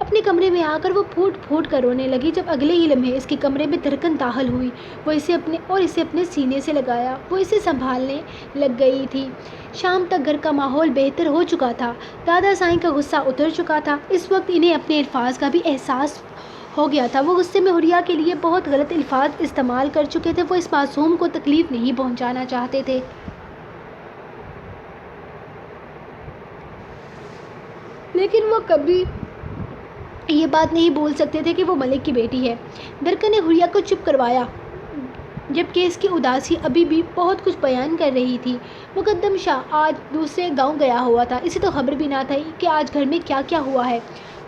اپنے کمرے میں آ کر وہ پھوٹ پھوٹ کر رونے لگی۔ جب اگلے ہی لمحے اس کے کمرے میں دھڑکن داخل ہوئی، وہ اسے اپنے سینے سے لگایا۔ وہ اسے سنبھالنے لگ گئی تھی۔ شام تک گھر کا ماحول بہتر ہو چکا تھا۔ دادا سائیں کا غصہ اتر چکا تھا۔ اس وقت انہیں اپنے الفاظ کا بھی احساس ہو گیا تھا۔ وہ غصے میں حریہ کے لیے بہت غلط الفاظ استعمال کر چکے تھے۔ وہ اس معصوم کو تکلیف نہیں پہنچانا چاہتے تھے۔ لیکن وہ کبھی یہ بات نہیں بول سکتے تھے کہ وہ ملک کی بیٹی ہے۔ دھڑکن نے حریہ کو چپ کروایا، جبکہ اس کی اداسی ابھی بھی بہت کچھ بیان کر رہی تھی۔ مقدم شاہ آج دوسرے گاؤں گیا ہوا تھا۔ اسے تو خبر بھی نہ تھی کہ آج گھر میں کیا کیا ہوا ہے۔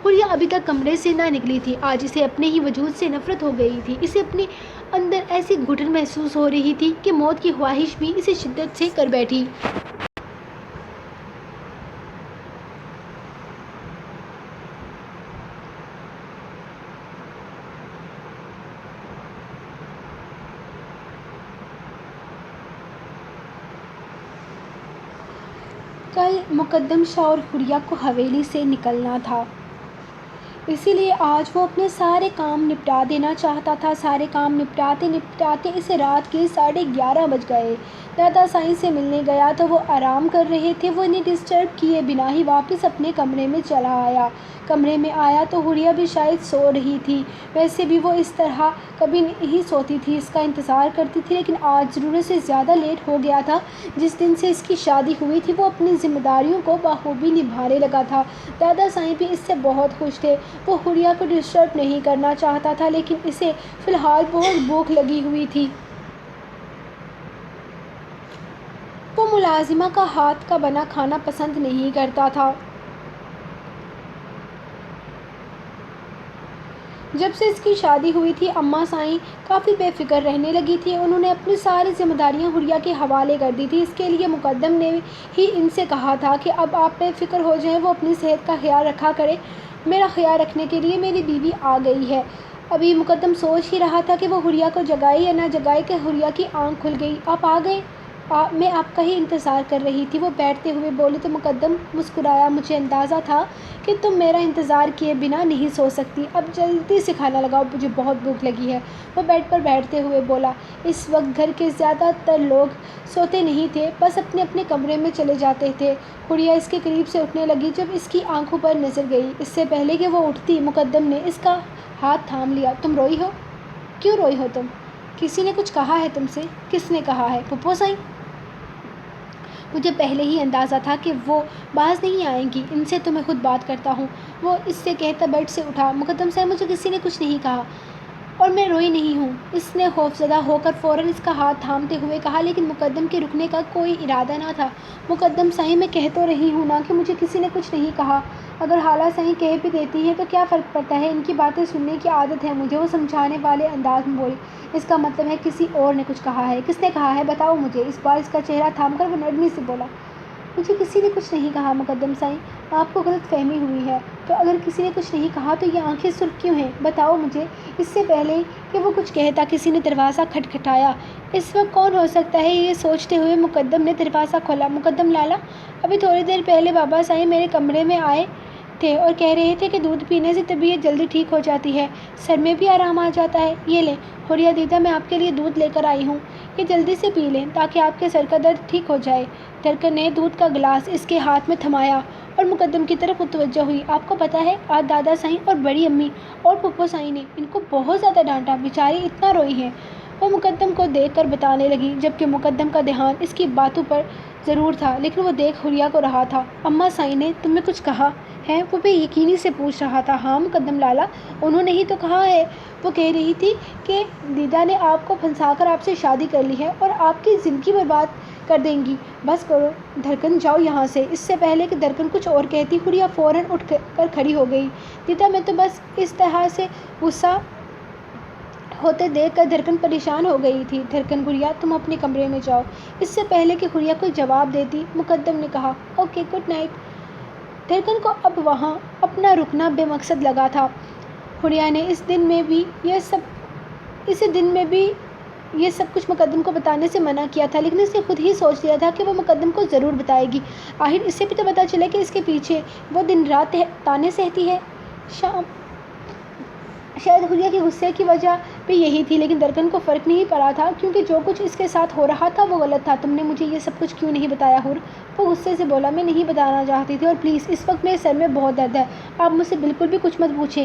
حریہ ابھی تک کمرے سے نہ نکلی تھی۔ آج اسے اپنے ہی وجود سے نفرت ہو گئی تھی۔ اسے اپنے اندر ایسی گھٹن محسوس ہو رہی تھی کہ موت کی خواہش بھی اسے شدت سے کر بیٹھی۔ کل مقدم شاہ اور حریہ کو حویلی سے نکلنا تھا، اسی لیے آج وہ اپنے سارے کام نپٹا دینا چاہتا تھا۔ سارے کام نپٹاتے نپٹاتے اسے رات کے 11:30 بج گئے۔ دادا سائیں سے ملنے گیا تو وہ آرام کر رہے تھے۔ وہ انہیں ڈسٹرب کیے بنا ہی واپس اپنے کمرے میں چلا آیا۔ کمرے میں آیا تو حریہ بھی شاید سو رہی تھی۔ ویسے بھی وہ اس طرح کبھی نہیں سوتی تھی، اس کا انتظار کرتی تھی، لیکن آج ضرورت سے زیادہ لیٹ ہو گیا تھا۔ جس دن سے اس کی شادی ہوئی تھی وہ اپنی ذمہ داریوں کو بخوبی نبھانے لگا تھا۔ دادا سائیں بھی اس سے بہت خوش تھے۔ وہ حریہ کو ڈسٹرب نہیں کرنا چاہتا تھا، لیکن اسے فی الحال بہت بھوک لگی ہوئی تھی۔ وہ ملازمہ کا ہاتھ کا بنا کھانا پسند نہیں کرتا تھا۔ جب سے اس کی شادی ہوئی تھی اماں سائیں کافی بے فکر رہنے لگی تھیں۔ انہوں نے اپنی ساری ذمہ داریاں حریہ کے حوالے کر دی تھیں۔ اس کے لیے مقدم نے ہی ان سے کہا تھا کہ اب آپ بے فکر ہو جائیں، وہ اپنی صحت کا خیال رکھا کرے۔ میرا خیال رکھنے کے لیے میری بیوی آ گئی ہے۔ ابھی مقدم سوچ ہی رہا تھا کہ وہ حریہ کو جگائے یا نہ جگائے کہ حریہ کی آنکھ کھل گئی۔ آپ آ گئے؟ میں آپ کا ہی انتظار کر رہی تھی، وہ بیٹھتے ہوئے بولے تو مقدم مسکرایا۔ مجھے اندازہ تھا کہ تم میرا انتظار کیے بنا نہیں سو سکتی، اب جلدی سے کھانا لگاؤ، مجھے بہت بھوک لگی ہے، وہ بیڈ پر بیٹھتے ہوئے بولا۔ اس وقت گھر کے زیادہ تر لوگ سوتے نہیں تھے، بس اپنے اپنے کمرے میں چلے جاتے تھے۔ حریہ اس کے قریب سے اٹھنے لگی جب اس کی آنکھوں پر نظر گئی۔ اس سے پہلے کہ وہ اٹھتی مقدم نے اس کا ہاتھ تھام لیا۔ تم روئی ہو؟ کیوں روئی ہو تم؟ کسی نے کچھ کہا ہے تم سے؟ کس نے کہا ہے؟ پھپھو سائیں؟ مجھے پہلے ہی اندازہ تھا کہ وہ باز نہیں آئیں گی، ان سے تو میں خود بات کرتا ہوں، وہ اس سے کہتا بیڈ سے اٹھا۔ مقدم صاحب مجھے کسی نے کچھ نہیں کہا اور میں روئی نہیں ہوں، اس نے خوفزدہ ہو کر فوراً اس کا ہاتھ تھامتے ہوئے کہا، لیکن مقدم کے رکنے کا کوئی ارادہ نہ تھا۔ مقدم صاحب میں کہہ تو رہی ہوں نا کہ مجھے کسی نے کچھ نہیں کہا، اگر حالہ صحیح کہہ بھی دیتی ہیں تو کیا فرق پڑتا ہے، ان کی باتیں سننے کی عادت ہے مجھے، وہ سمجھانے والے انداز میں بولی۔ اس کا مطلب ہے کسی اور نے کچھ کہا ہے؟ کس نے کہا ہے بتاؤ مجھے۔ اس بار اس کا چہرہ تھام کر وہ نرمی سے بولا، مجھے کسی نے کچھ نہیں کہا مقدم صاحب، آپ کو غلط فہمی ہوئی ہے، تو اگر کسی نے کچھ نہیں کہا تو یہ آنکھیں سرخ کیوں ہیں، بتاؤ مجھے۔ اس سے پہلے کہ وہ کچھ کہتا کسی نے دروازہ کھٹکھٹایا۔ اس وقت کون ہو سکتا ہے یہ سوچتے ہوئے مقدم نے دروازہ کھولا۔ مقدم لالا، ابھی تھوڑی دیر پہلے بابا صاحب میرے کمرے میں آئے تھے اور کہہ رہے تھے کہ دودھ پینے سے طبیعت جلدی ٹھیک ہو جاتی ہے، سر میں بھی آرام آ جاتا ہے۔ یہ لیں حریہ دیدہ، میں آپ کے لیے دودھ لے کر آئی ہوں، یہ جلدی سے پی لیں تاکہ آپ کے سر کا درد ٹھیک ہو جائے۔ دھڑکن نے دودھ کا گلاس اس کے ہاتھ میں تھمایا اور مقدم کی طرف متوجہ ہوئی۔ آپ کو پتہ ہے آج دادا سائیں اور بڑی امی اور پھپھو سائیں نے ان کو بہت زیادہ ڈانٹا، بیچاری اتنا روئی ہیں، وہ مقدم کو دیکھ کر بتانے لگی، جبکہ مقدم کا دھیان اس کی باتوں پر ضرور تھا، لیکن وہ دیکھ حریہ کو رہا تھا۔ اماں سائیں نے تمہیں کچھ کہا ہے؟ وہ بے یقینی سے پوچھ رہا تھا۔ ہاں مقدم لالا، انہوں نے ہی تو کہا ہے، وہ کہہ رہی تھی کہ دیدہ نے آپ کو پھنسا کر آپ سے شادی کر لی ہے اور آپ کی زندگی برباد کر دیں گی۔ بس کرو دھڑکن، جاؤ یہاں سے۔ اس سے پہلے کہ دھڑکن کچھ اور کہتی حریہ فوراً اٹھ کر کھڑی ہو گئی۔ دیدہ میں تو بس اس طرح سے غصہ ہوتے دیکھ کر دھڑکن پریشان ہو گئی تھی۔ دھڑکن حریہ تم اپنے کمرے میں جاؤ۔ اس سے پہلے کہ حریہ کوئی جواب دیتی مقدم نے کہا، اوکے گڈ نائٹ۔ دھڑکن کو اب وہاں اپنا رکنا بے مقصد لگا تھا۔ حریہ نے اس دن میں بھی یہ سب کچھ مقدم کو بتانے سے منع کیا تھا، لیکن اس نے خود ہی سوچ لیا تھا کہ وہ مقدم کو ضرور بتائے گی۔ آخر اسے بھی تو پتہ چلے کہ اس کے پیچھے وہ دن رات تانے سہتی ہے۔ شام شاید حلیہ کے غصے کی وجہ بھی یہی تھی، لیکن درکن کو فرق نہیں پڑا تھا کیونکہ جو کچھ اس کے ساتھ ہو رہا تھا وہ غلط تھا۔ تم نے مجھے یہ سب کچھ کیوں نہیں بتایا حور؟ وہ غصے سے بولا۔ میں نہیں بتانا چاہتی تھی، اور پلیز اس وقت میرے سر میں بہت درد ہے، آپ مجھ سے بالکل بھی کچھ مت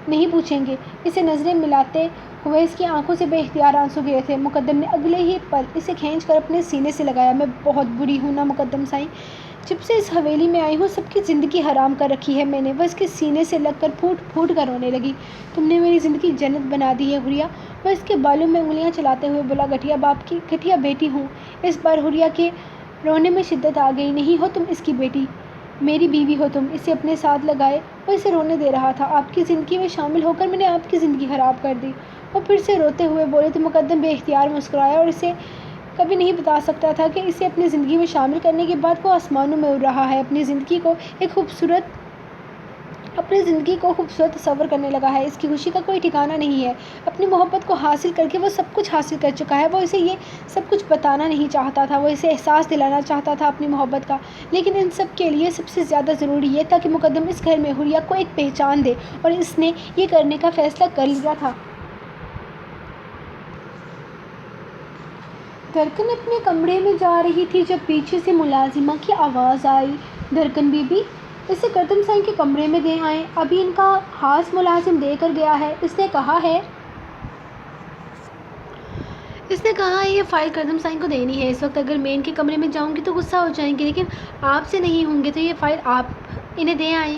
نہیں پوچھیں گے۔ اسے نظریں ملاتے ہوئے اس کی آنکھوں سے بے اختیار آنسو گرے تھے۔ مقدم نے اگلے ہی پل اسے کھینچ کر اپنے سینے سے لگایا۔ میں بہت بری ہوں نا مقدم سائیں، جب سے اس حویلی میں آئی ہوں سب کی زندگی حرام کر رکھی ہے میں نے۔ وہ اس کے سینے سے لگ کر پھوٹ پھوٹ کر رونے لگی۔ تم نے میری زندگی جنت بنا دی ہے حریہ۔ وہ اس کے بالوں میں انگلیاں چلاتے ہوئے بولا۔ گھٹیا باپ کی گھٹیا بیٹی ہوں۔ اس بار حریہ کے رونے میں شدت آ گئی۔ نہیں ہو تم اس کی بیٹی، میری بیوی ہو تم۔ اسے اپنے ساتھ لگائے وہ اسے رونے دے رہا تھا۔ آپ کی زندگی میں شامل ہو کر میں نے آپ کی زندگی خراب کر دی، وہ پھر سے روتے ہوئے بولے تو مقدم بے اختیار مسکرایا، اور اسے کبھی نہیں بتا سکتا تھا کہ اسے اپنی زندگی میں شامل کرنے کے بعد وہ آسمانوں میں اڑ رہا ہے، اپنی زندگی کو خوبصورت تصور کرنے لگا ہے۔ اس کی خوشی کا کوئی ٹھکانہ نہیں ہے۔ اپنی محبت کو حاصل کر کے وہ سب کچھ حاصل کر چکا ہے۔ وہ اسے یہ سب کچھ بتانا نہیں چاہتا تھا، وہ اسے احساس دلانا چاہتا تھا اپنی محبت کا، لیکن ان سب کے لیے سب سے زیادہ ضروری یہ تھا کہ مقدم اس گھر میں حریہ کو ایک پہچان دے، اور اس نے یہ کرنے کا فیصلہ کر لیا تھا۔ درکن اپنے کمرے میں جا رہی تھی جب پیچھے سے ملازمہ کی آواز آئی۔ درکن بی بی، اسے کردم سائیں کے کمرے میں دے آئیں، ابھی ان کا خاص ملازم دے کر گیا ہے۔ اس نے کہا ہے یہ فائل کردم سائیں کو دینی ہے۔ اس وقت اگر میں ان کے کمرے میں جاؤں گی تو غصہ ہو جائیں گے، لیکن آپ سے نہیں ہوں گے تو یہ فائل آپ انہیں دے آئیں۔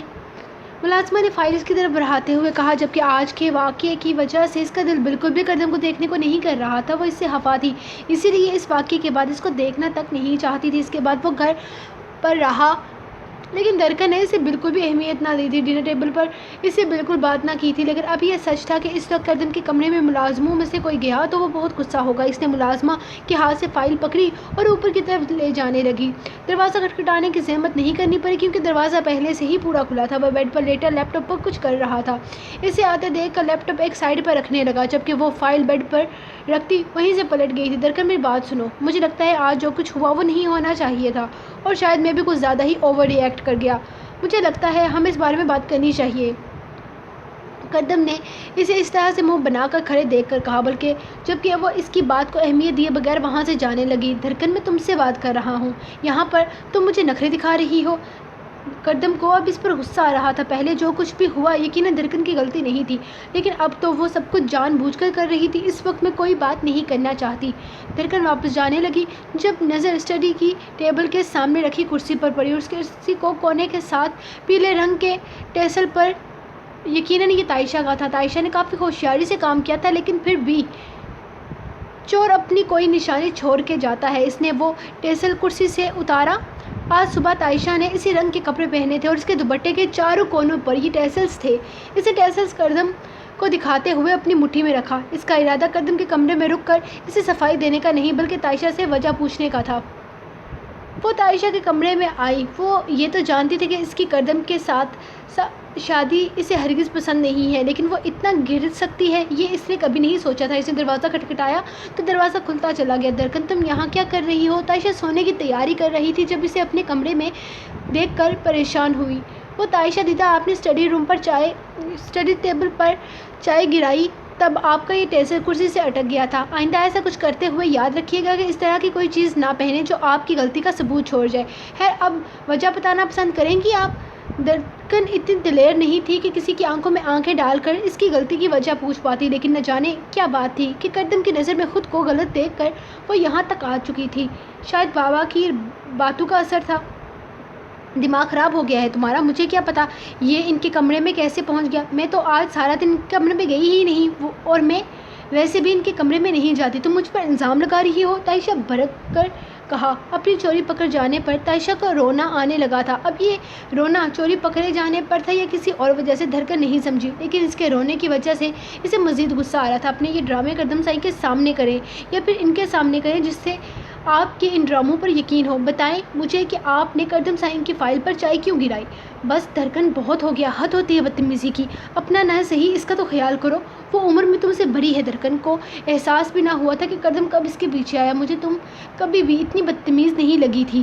ملازمہ نے فائل اس کی طرف بڑھاتے ہوئے کہا، جبکہ آج کے واقعے کی وجہ سے اس کا دل بالکل بھی کردم کو دیکھنے کو نہیں کر رہا تھا۔ وہ اس سے خفا تھی، اسی لیے اس واقعے کے بعد اس کو دیکھنا تک نہیں چاہتی تھی۔ اس کے بعد وہ گھر پر رہا، لیکن درکن نے اسے بالکل بھی اہمیت نہ دی تھی۔ ڈنر ٹیبل پر اسے بالکل بات نہ کی تھی، لیکن اب یہ سچ تھا کہ اس وقت کردم کے کمرے میں ملازموں میں سے کوئی گیا تو وہ بہت غصہ ہوگا۔ اس نے ملازمہ کے ہاتھ سے فائل پکڑی اور اوپر کی طرف لے جانے لگی۔ دروازہ کھٹکھٹانے کی زحمت نہیں کرنی پڑی کیونکہ دروازہ پہلے سے ہی پورا کھلا تھا۔ وہ بیڈ پر لیٹا لیپ ٹاپ پر کچھ کر رہا تھا۔ اسے آتے دیکھ کر لیپ ٹاپ ایک سائیڈ پر رکھنے لگا، جبکہ وہ فائل بیڈ پر رکھتی وہیں سے پلٹ گئی تھی۔ درکن میری بات سنو، مجھے لگتا ہے آج جو کچھ ہوا وہ نہیں ہونا چاہیے تھا، اور شاید میں بھی کچھ زیادہ ہی اوور ری ایکٹ کر گیا۔ مجھے لگتا ہے ہمیں اس بارے میں بات کرنی چاہیے۔ کردم نے اسے اس طرح سے منہ بنا کر کھڑے دیکھ کر کہا، جبکہ وہ اس کی بات کو اہمیت دیے بغیر وہاں سے جانے لگی۔ درکن میں تم سے بات کر رہا ہوں، یہاں پر تم مجھے نخرے دکھا رہی ہو۔ کردم کو اب اس پر غصہ آ رہا تھا۔ پہلے جو کچھ بھی ہوا یقیناً درکن کی غلطی نہیں تھی، لیکن اب تو وہ سب کچھ جان بوجھ کر رہی تھی۔ اس وقت میں کوئی بات نہیں کرنا چاہتی۔ درکن واپس جانے لگی جب نظر اسٹڈی کی ٹیبل کے سامنے رکھی کرسی پر پڑی، اور اس کرسی کو کونے کے ساتھ پیلے رنگ کے ٹیسل پر یقیناً یہ تائشہ کا تھا۔ تائشہ نے کافی ہوشیاری سے کام کیا تھا، لیکن پھر بھی چور اپنی کوئی نشانی چھوڑ کے جاتا ہے۔ اس نے وہ ٹیسل کرسی سے اتارا۔ آج صبح تائشہ نے اسی رنگ کے کپڑے پہنے تھے، اور اس کے دوپٹے کے چاروں کونوں پر یہ ٹیسلز تھے۔ اسے ٹیسلز کردم کو دکھاتے ہوئے اپنی مٹھی میں رکھا۔ اس کا ارادہ کردم کے کمرے میں رک کر اسے صفائی دینے کا نہیں بلکہ تائشہ سے وجہ پوچھنے کا تھا۔ وہ تائشہ کے کمرے میں آئی۔ وہ یہ تو جانتی تھی کہ اس کی کردم کے ساتھ شادی اسے ہرگز پسند نہیں ہے، لیکن وہ اتنا گر سکتی ہے یہ اس نے کبھی نہیں سوچا تھا۔ اس نے دروازہ کھٹکھٹایا تو دروازہ کھلتا چلا گیا۔ درکن تم یہاں کیا کر رہی ہو؟ تائشہ سونے کی تیاری کر رہی تھی جب اسے اپنے کمرے میں دیکھ کر پریشان ہوئی۔ وہ تائشہ دیدہ، آپ نے اسٹڈی ٹیبل پر چائے گرائی تب آپ کا یہ ٹیسل کرسی سے اٹک گیا تھا۔ آئندہ ایسا کچھ کرتے ہوئے یاد رکھیے گا کہ اس طرح کی کوئی چیز نہ پہنیں جو آپ کی غلطی کا ثبوت چھوڑ جائے۔ خیر، اب وجہ بتانا پسند کریں گی آپ؟ درکن اتنی دلیر نہیں تھی کہ کسی کی آنکھوں میں آنکھیں ڈال کر اس کی غلطی کی وجہ پوچھ پاتی، لیکن نہ جانے کیا بات تھی کہ کردم کی نظر میں خود کو غلط دیکھ کر وہ یہاں تک آ چکی تھی۔ شاید بابا کی باتوں کا اثر تھا۔ دماغ خراب ہو گیا ہے تمہارا؟ مجھے کیا پتا یہ ان کے کمرے میں کیسے پہنچ گیا؟ میں تو آج سارا دن ان کے کمرے میں گئی ہی نہیں، اور میں ویسے بھی ان کے کمرے میں نہیں جاتی۔ تم مجھ پر الزام لگا رہی ہو؟ تائشہ بھڑک کر کہا۔ اپنی چوری پکڑ جانے پر تائشہ کو رونا آنے لگا تھا۔ اب یہ رونا چوری پکڑے جانے پر تھا یا کسی اور وجہ سے درکن نہیں سمجھی، لیکن اس کے رونے کی وجہ سے اسے مزید غصہ آ رہا تھا۔ اپنے یہ ڈرامے کردم سائیں کے سامنے کریں یا پھر ان کے سامنے کریں جس سے آپ کے ان ڈراموں پر یقین ہو۔ بتائیں مجھے کہ آپ نے کردم سائیں کی فائل پر چائے کیوں گرائی؟ بس درکن، بہت ہو گیا، حد ہوتی ہے بدتمیزی کی۔ اپنا نہ صحیح اس کا تو خیال کرو۔ وہ عمر میں تم سے بڑی ہے۔ درکن کو احساس بھی نہ ہوا تھا کہ کردم کب اس کے پیچھے آیا۔ مجھے تم کبھی بھی اتنی بدتمیز نہیں لگی تھی۔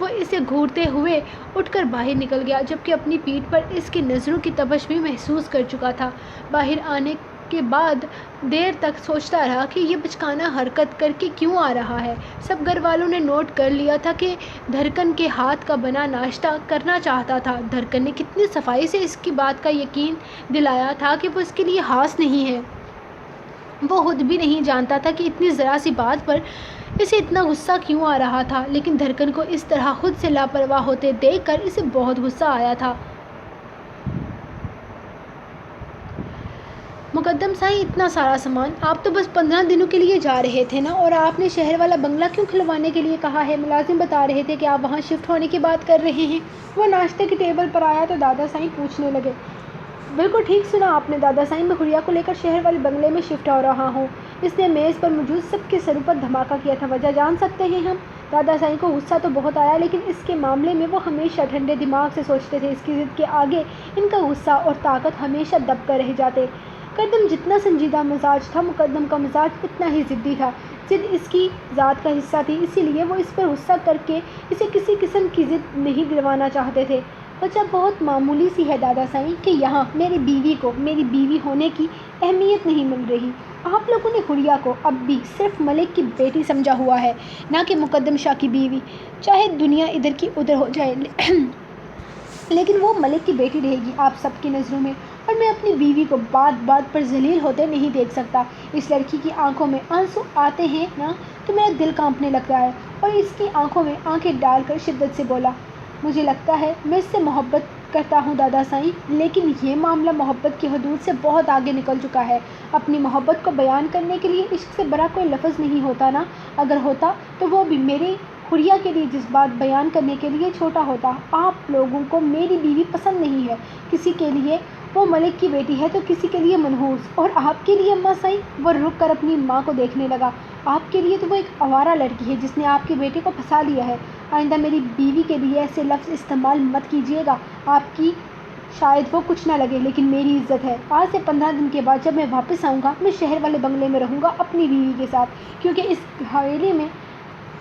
وہ اسے گھورتے ہوئے اٹھ کر باہر نکل گیا، جبکہ اپنی پیٹھ پر اس کی نظروں کی تپش بھی محسوس کر چکا تھا۔ باہر آنے کے بعد دیر تک سوچتا رہا کہ یہ بچکانہ حرکت کر کے کیوں آ رہا ہے۔ سب گھر والوں نے نوٹ کر لیا تھا کہ دھڑکن کے ہاتھ کا بنا ناشتہ کرنا چاہتا تھا۔ دھڑکن نے کتنی صفائی سے اس کی بات کا یقین دلایا تھا کہ وہ اس کے لیے خاص نہیں ہے۔ وہ خود بھی نہیں جانتا تھا کہ اتنی ذرا سی بات پر اسے اتنا غصہ کیوں آ رہا تھا، لیکن دھڑکن کو اس طرح خود سے لاپرواہ ہوتے دیکھ کر اسے بہت غصہ آیا تھا۔ مقدم صاحب، اتنا سارا سامان، آپ تو بس 15 دنوں کے لیے جا رہے تھے نا، اور آپ نے شہر والا بنگلہ کیوں کھلوانے کے لیے کہا ہے؟ ملازم بتا رہے تھے کہ آپ وہاں شفٹ ہونے کی بات کر رہے ہیں۔ وہ ناشتے کی ٹیبل پر آیا تو دادا صاحب پوچھنے لگے، بالکل ٹھیک سنا آپ نے دادا صاحب، میں حریہ کو لے کر شہر والے بنگلے میں شفٹ ہو رہا ہوں۔ اس نے میز پر موجود سب کے سروں پر دھماکہ کیا تھا۔ وجہ جان سکتے ہیں ہم؟ دادا صاحب کو غصہ تو بہت آیا، لیکن اس کے معاملے میں وہ ہمیشہ ٹھنڈے دماغ سے سوچتے تھے۔ اس کی ضد کے آگے ان کا غصہ اور طاقت ہمیشہ دب کر رہ جاتے۔ قدم جتنا سنجیدہ مزاج تھا، مقدم کا مزاج اتنا ہی ضدی تھا۔ ضد اس کی ذات کا حصہ تھی، اسی لیے وہ اس پر غصہ کر کے اسے کسی قسم کی ضد نہیں دلوانا چاہتے تھے۔ وجہ بہت معمولی سی ہے دادا صاحب کہ یہاں میری بیوی کو میری بیوی ہونے کی اہمیت نہیں مل رہی۔ آپ لوگوں نے حریہ کو اب بھی صرف ملک کی بیٹی سمجھا ہوا ہے، نہ کہ مقدم شاہ کی بیوی۔ چاہے دنیا ادھر کی ادھر ہو جائے لیکن وہ ملک کی بیٹی رہے گی آپ سب کی نظروں میں، اور میں اپنی بیوی کو بات بات پر ذلیل ہوتے نہیں دیکھ سکتا۔ اس لڑکی کی آنکھوں میں آنسو آتے ہیں نا تو میرا دل کانپنے لگتا ہے۔ اور اس کی آنکھوں میں آنکھیں ڈال کر شدت سے بولا، مجھے لگتا ہے میں اس سے محبت کرتا ہوں دادا صاحب، لیکن یہ معاملہ محبت کی حدود سے بہت آگے نکل چکا ہے۔ اپنی محبت کو بیان کرنے کے لیے عشق سے بڑا کوئی لفظ نہیں ہوتا نا، اگر ہوتا تو وہ بھی میرے حریہ کے لیے جذبات بیان کرنے کے لیے چھوٹا ہوتا۔ آپ لوگوں کو میری بیوی پسند نہیں ہے، کسی کے لیے وہ ملک کی بیٹی ہے تو کسی کے لیے منحوس، اور آپ کے لیے اماں صاحب؟ وہ رک کر اپنی ماں کو دیکھنے لگا، آپ کے لیے تو وہ ایک آوارہ لڑکی ہے جس نے آپ کے بیٹے کو پھنسا لیا ہے۔ آئندہ میری بیوی کے لیے ایسے لفظ استعمال مت کیجیے گا، آپ کی شاید وہ کچھ نہ لگے، لیکن میری عزت ہے۔ آج سے 15 دن کے بعد جب میں واپس آؤں گا، میں شہر والے بنگلے میں رہوں گا اپنی بیوی کے ساتھ، کیونکہ اس حویلی میں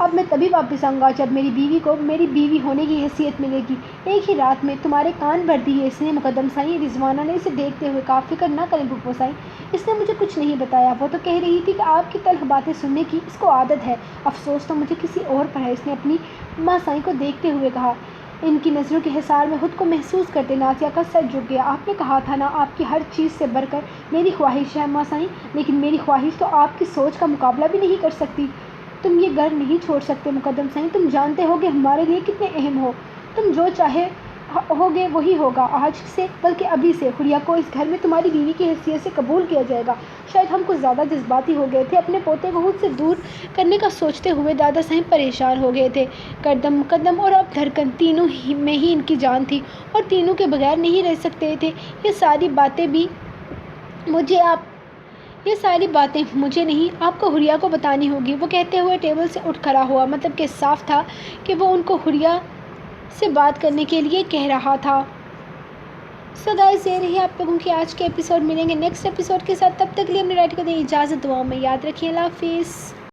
اب میں تبھی واپس آؤں گا جب میری بیوی کو میری بیوی ہونے کی حیثیت ملے گی۔ ایک ہی رات میں تمہارے کان بھر دیے اس نے مقدم صاحب، رضوانہ نے اسے دیکھتے ہوئے کہا۔ فکر نہ کریں پھپھو صاحب، اس نے مجھے کچھ نہیں بتایا، وہ تو کہہ رہی تھی کہ آپ کی تلخ باتیں سننے کی اس کو عادت ہے، افسوس تو مجھے کسی اور پر ہے، اس نے اپنی اماں صاحب کو دیکھتے ہوئے کہا۔ ان کی نظروں کے حصار میں خود کو محسوس کرتے نازیہ کا سر جھک گیا۔ آپ نے کہا تھا نا، آپ کی ہر چیز سے بڑھ کر میری خواہش ہے اماں صاحب، لیکن میری خواہش تو آپ کی سوچ کا مقابلہ بھی نہیں کر سکتی۔ تم یہ گھر نہیں چھوڑ سکتے مقدم صاحب، تم جانتے ہو کہ ہمارے لیے کتنے اہم ہو، تم جو چاہے ہوگے وہی ہوگا۔ آج سے بلکہ ابھی سے حریہ کو اس گھر میں تمہاری بیوی کی حیثیت سے قبول کیا جائے گا۔ شاید ہم کچھ زیادہ جذباتی ہو گئے تھے، اپنے پوتے کو خود سے دور کرنے کا سوچتے ہوئے دادا صاحب پریشان ہو گئے تھے۔ قدم مقدم اور اب دھڑکن تینوں ہی میں ہی ان کی جان تھی، اور تینوں کے بغیر نہیں رہ سکتے تھے۔ یہ ساری باتیں مجھے نہیں، آپ کو حریہ کو بتانی ہوگی، وہ کہتے ہوئے ٹیبل سے اٹھ کھڑا ہوا، مطلب کہ صاف تھا کہ وہ ان کو حریہ سے بات کرنے کے لیے کہہ رہا تھا۔ سو گائز، یہ رہی آپ لوگوں کی آج کے ایپیسوڈ، ملیں گے نیکسٹ ایپیسوڈ کے ساتھ، تب تک کے لیے اپنے رائٹ کو دیں اجازت، دعاؤں میں یاد رکھیں، اللہ حافظ۔